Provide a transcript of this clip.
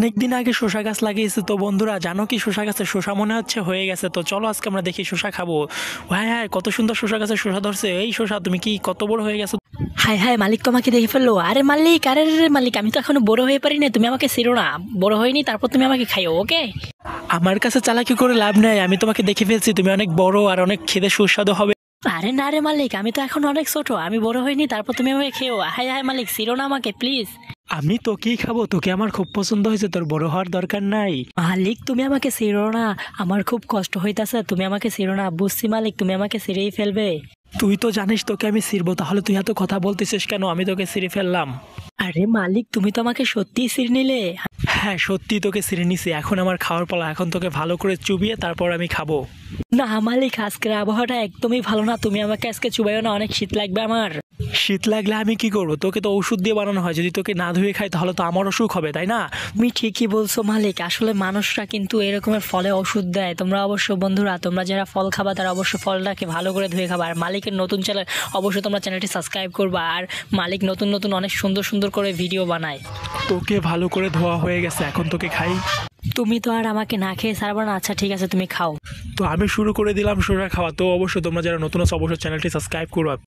অনেকদিন আগে শসা গাছ লাগিয়েছে তো বন্ধুরা, জানো কি শসা গাছে শসা মনে হচ্ছে হয়ে গেছে। তো চলো আজকে আমরা দেখি শসা খাবো। হ্যাঁ হ্যাঁ, কত সুন্দর শসা গাছে শসা ধরছে। এই শসা তুমি কি কত বড় হয়ে গেছো? হাই হাই, মালিক তোমাকে দেখে ফেললো। আরে মালিক, আরে রে মালিক, আমি তো এখনো বড় হয়ে পারি না, তুমি আমাকে ছিড়ো না। বড় হয়নি, তারপর তুমি আমাকে খাইও, ওকে? আমার কাছে চালাকি করে লাভ নেই, আমি তোমাকে দেখে ফেলছি, তুমি অনেক বড় আর অনেক খেতে সুস্বাদু হবে। আরে না রে মালিক, আমি তো এখন অনেক ছোট, আমি বড় হইনি, তারপর তুমি আমাকে খেও। হাই হাই মালিক, ছিড়ো না আমাকে প্লিজ। আমি তোকেই খাবো, তোকে আমার খুব পছন্দ হয়েছে, তোর বড় হওয়ার দরকার নাই। মালিক তুমি আমাকে ছিড়ো না, আমার খুব কষ্ট হইতাছে, তুমি আমাকে ছিড়ো না। বুঝছি মালিক, তুমি আমাকে ছিঁড়েই ফেলবে। তুই তো জানিস তোকে আমি ছিড়বো, তাহলে তুই এত কথা বলতেছিস কেন? আমি তোকে ছিঁড়ে ফেললাম। আরে মালিক, তুমি তো আমাকে সত্যিই ছিঁড়ে নিলে। হ্যাঁ সত্যি তোকে ছিঁড়ে নিছি, এখন আমার খাওয়ার পালা, এখন তোকে ভালো করে চুবিয়ে তারপর আমি খাবো। না মালিক, আজকের আবহাওয়াটা একদমই ভালো না, তুমি আমাকে আজকে চুবাইও না, অনেক শীত লাগবে আমার। শীত লাগলে আমি কি করবো? তোকে তো ওষুধ দিয়ে বানানো হয়, যদি তোকে না ধুয়ে খাই তাহলে তো আমার অসুখ হবে, তাই না? তুমি ঠিকই বলছো মালিক, আসলে মানুষরা কিন্তু এরকমের ফলে ওষুধ দেয়। তোমরা অবশ্য বন্ধুরা, তোমরা যারা ফল খাবা তারা অবশ্য ফলটাকে ভালো করে ধুয়ে খাবা। আর মালিকের নতুন চ্যানেল, অবশ্যই তোমরা চ্যানেলটি সাবস্ক্রাইব করবা। আর মালিক নতুন নতুন অনেক সুন্দর সুন্দর করে ভিডিও বানায়। তোকে ভালো করে ধোয়া হয়ে গেছে, এখন তোকে খাই। তুমি তো আর আমাকে না খেয়ে ছাড়বা না। আচ্ছা ঠিক আছে, তুমি খাও। তো আমি শুরু করে দিলাম শসা খাওয়া। তো অবশ্যই তোমরা যারা নতুন আছো অবশ্যই চ্যানেলটি সাবস্ক্রাইব করবা।